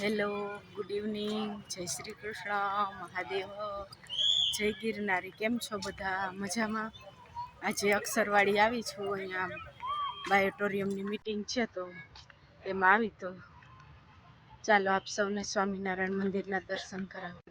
Hello, good evening, જય શ્રી કૃષ્ણ, મહાદેવ, જય ગિરનારી. કેમ છો બધા? મજામાં? આજે અક્ષરવાડી આવી છું. અહીંયા બાયોટોરિયમની મિટિંગ છે તો એમાં આવી તો ચાલો આપ સૌને સ્વામિનારાયણ મંદિરના દર્શન કરાવો.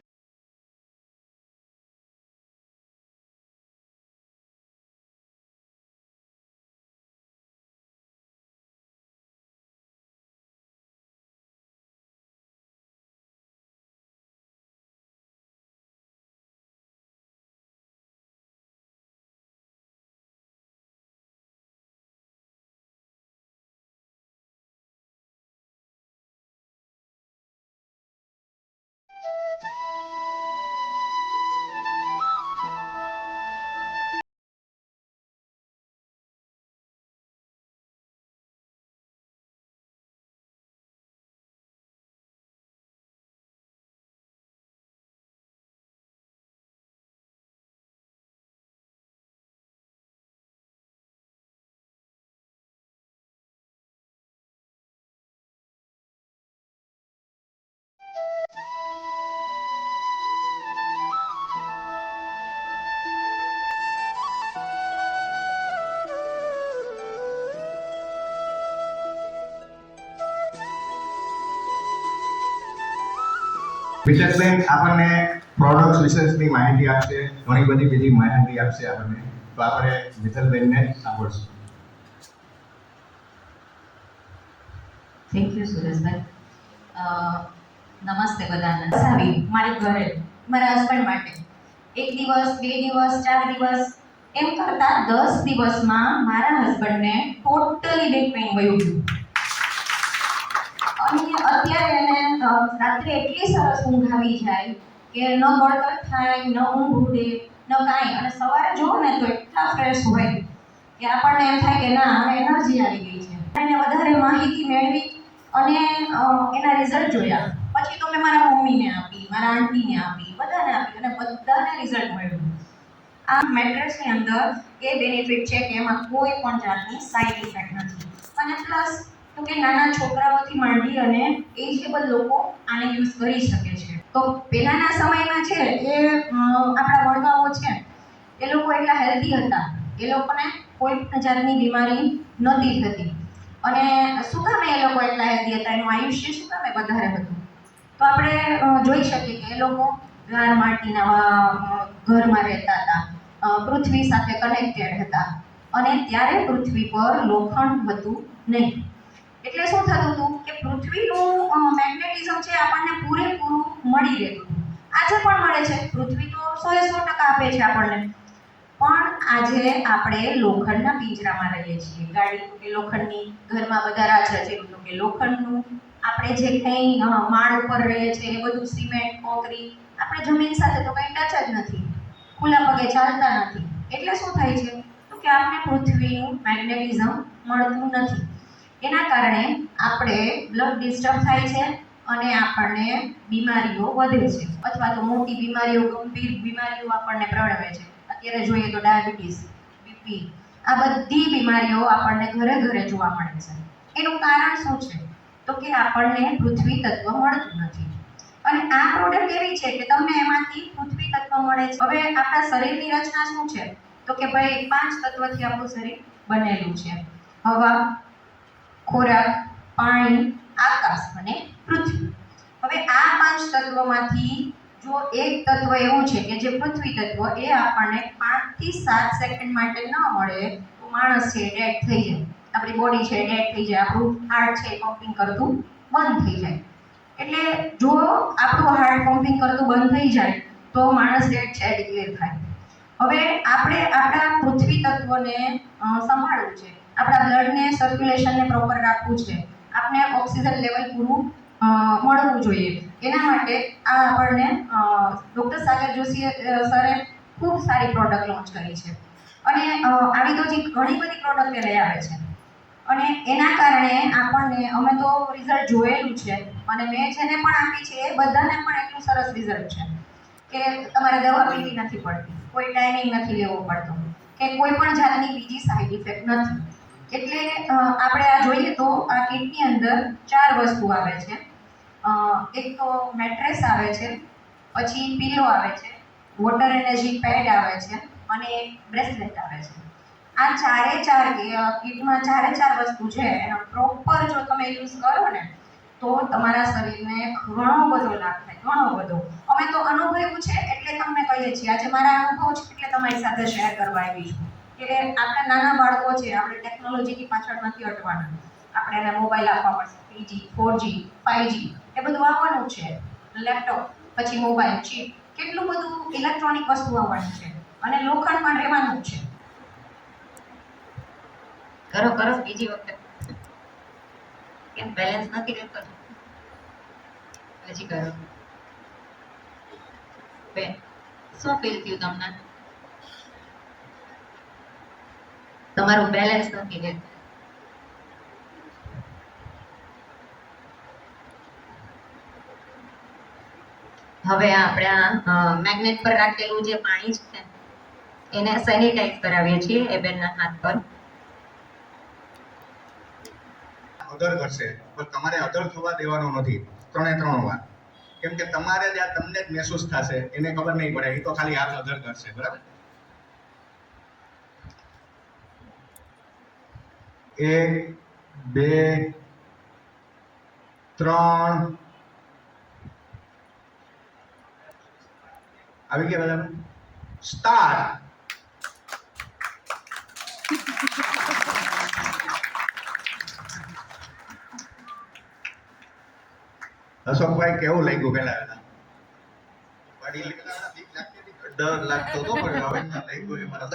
વિશેષબેન આપણને પ્રોડક્ટ વિશેષની માહિતી આપશે, ઘણી બધી બીજી માહિતી આપશે આપણને. તો આપણે મિત્તલબેનને સાંભળશું. Thank you Sureshbhai. નમસ્તે બધાને. સારી મારી ઘરે મારા હસબન્ડ માટે 1 દિવસ 2 દિવસ 4 દિવસ એમ કરતા 10 દિવસમાં મારા હસબન્ડને ટોટલી બેક પેઇન વયું ગયું. અને અત્યારે એને રાત્રે એટલી સરસ ઊંઘ આવી જાય કે ન બળતર થાય, ન ઊંઘ ઉડે, ન કાંઈ. અને સવારે જુઓ ને તો એટલા ફ્રેશ હોય કે આપણને એમ થાય કે ના હવે એનર્જી આવી ગઈ છે. એને વધારે માહિતી મેળવી અને એના રિઝલ્ટ જોયા. પછી તો મેં મારા મમ્મીને આપી, મારા આંટીને આપી, બધાને આપી અને બધાને રિઝલ્ટ મળ્યું. આ મેટ્રેસની અંદર એ બેનિફિટ છે કે એમાં કોઈ પણ જાતની સાઇડ ઇફેક્ટ નથી. અને પ્લસ તો કે નાના છોકરાઓથી માંડી અને એજેબલ લોકો આને યુઝ કરી શકે છે. તો પહેલાના સમયમાં છે એ આપણા વડવાઓ છે એ લોકો એટલા હેલ્ધી હતા, એ લોકોને કોઈ પણ જાતની બીમારી નહોતી થતી. અને શું કામે એ લોકો એટલા હેલ્ધી હતા, એનું આયુષ્ય શું કામે વધારે હતું? તો આપણે જોઈ શકીએ કે એ લોકો ગાર માટીના ઘરમાં રહેતા હતા, પૃથ્વી સાથે કનેક્ટેડ હતા. અને ત્યારે પૃથ્વી પર લોખંડ હતું નહીં. એટલે શું થતું હતું કે પૃથ્વીનું મેગ્નેટિઝમ છે આપણને પૂરેપૂરું મળી રહેતું હતું. આજે પણ મળે છે, પૃથ્વી તો 100% આપે છે આપણને. પણ આજે આપણે લોખંડના પિંજરામાં રહીએ છીએ. ગાડી તો કે લોખંડની, ઘરમાં બધા રાજ છે તો કે લોખંડનું. આપણે જે કંઈ માળ ઉપર રહીએ છીએ એ બધું સિમેન્ટ, કોંક્રીટ. આપણે જમીન સાથે તો કંઈ ટચ જ નથી, ખુલ્લા પગે ચાલતા નથી. એટલે શું થાય છે તો કે આપણે પૃથ્વીનું મેગ્નેટિઝમ મળતું નથી. એના કારણે આપણે બ્લડ ડિસ્ટર્બ થાય છે અને આપણને બીમારીઓ વધે છે, અથવા તો મોટી બીમારીઓ, ગંભીર બીમારીઓ આપણને પ્રણવે છે. અત્યારે જોઈએ તો ડાયાબિટીસ, બીપી, આ બધી બીમારીઓ આપણને ઘરે ઘરે જોવા મળે છે. એનું કારણ શું છે તો કે આપણને પૃથ્વી તત્વ મળતું નથી. અને આ પ્રોડક્ટ એવી છે કે તમને એમાંથી પૃથ્વી તત્વ મળે છે. હવે આપણા શરીરની રચના શું છે તો કે ભાઈ 5 તત્વથી આપણું શરીર બનેલું છે: હવા, ખોરાક, પાણી, આકાશ અને પૃથ્વી. હવે આ 5 તત્વોમાંથી જો એક તત્વ એવું છે કે જે પૃથ્વી તત્વ, એ આપણને 5 થી 7 સેકન્ડ માટે ન મળે તો માણસ છે ડેડ થઈ જાય, આપણી બોડી છે ડેડ થઈ જાય, આપણું હાર્ટ છે પમ્પિંગ કરતું બંધ થઈ જાય. એટલે જો આપણું હાર્ટ પમ્પિંગ કરતું બંધ થઈ જાય તો માણસ ડેડ છે ડિક્લેર થાય. હવે આપણે આપણા પૃથ્વી તત્વને સંભાળવું છે, આપણા બ્લડને સર્ક્યુલેશનને પ્રોપર રાખવું છે, આપણે ઓક્સિજન લેવલ પૂરું મળવું જોઈએ. એના માટે આ આપણને ડૉક્ટર સાગર જોશી સરે ખૂબ સારી પ્રોડક્ટ લોન્ચ કરી છે. અને આવી તો ઘણી બધી પ્રોડક્ટ લઈ આવે છે. અને એના કારણે આપણને, અમે તો રિઝલ્ટ જોયેલું છે અને મેં જેને પણ આપી છે એ બધાને પણ એટલું સરસ રિઝલ્ટ છે કે તમારે દવા પીવી નથી પડતી, કોઈ ટાઈમિંગ નથી લેવો પડતો, કે કોઈ પણ જાતની બીજી સાઈડ ઇફેક્ટ નથી. એટલે આપણે આ જોઈએ તો આ કિટની અંદર 4 વસ્તુ આવે છે: એક તો મેટ્રેસ આવે છે, પછી પીલો આવે છે, વોટર એનર્જી પેડ આવે છે અને એક બ્રેસલેટ આવે છે. આ ચારે ચાર કીટમાં ચારે ચાર વસ્તુ છે એનો પ્રોપર જો તમે યુઝ કરો ને તો તમારા શરીરને ઘણો બધો લાભ થાય, ઘણો બધો. અમે તો અનુભવ્યું છે એટલે તમને કહીએ છીએ. આજે મારા અનુભવ છે એટલે તમારી સાથે શેર કરવા આવી છું કે આપણા નાના બાળકો છે, આપણે ટેકનોલોજીની પાછળ નથી હટવાના. આપણે એને મોબાઈલ આપવા પડશે, 3G 4G 5G એ બધું આવવાનું છે, લેપટોપ, પછી મોબાઈલ, ચીપ, કેટલું બધું ઇલેક્ટ્રોનિક વસ્તુ આવવાની છે અને લોખંડ પણ રહેવાનું જ છે. કરો કરો બીજી વખત કેમ બેલેન્સ નથી રહેતો? હજી કરો. બેન શું ફીલ થયું તમને? તમારું બેલેન્સ નથી રહેતું. હવે આપણે મેગ્નેટ પર રાખેલું જે પાણી છે એને સેનિટાઈઝ કરાવીએ છીએ એ બેનના હાથ પર. અદર કરશે પણ તમારે અદર થવા દેવાનું નથી 3 વાર. કેમ કે તમારે જ્યાં તમને જ મહેસૂસ થશે, એને ખબર નહીં પડે, એ તો ખાલી હાથ અદર કરશે. બરાબર? 1 2 3 આવી ગયા બધા? સ્ટાર્ટ. અશોકભાઈ કેવું લાગ્યું પેલા? ડર લાગતો હતો પણ હવે ના લાગ્યું એ મારા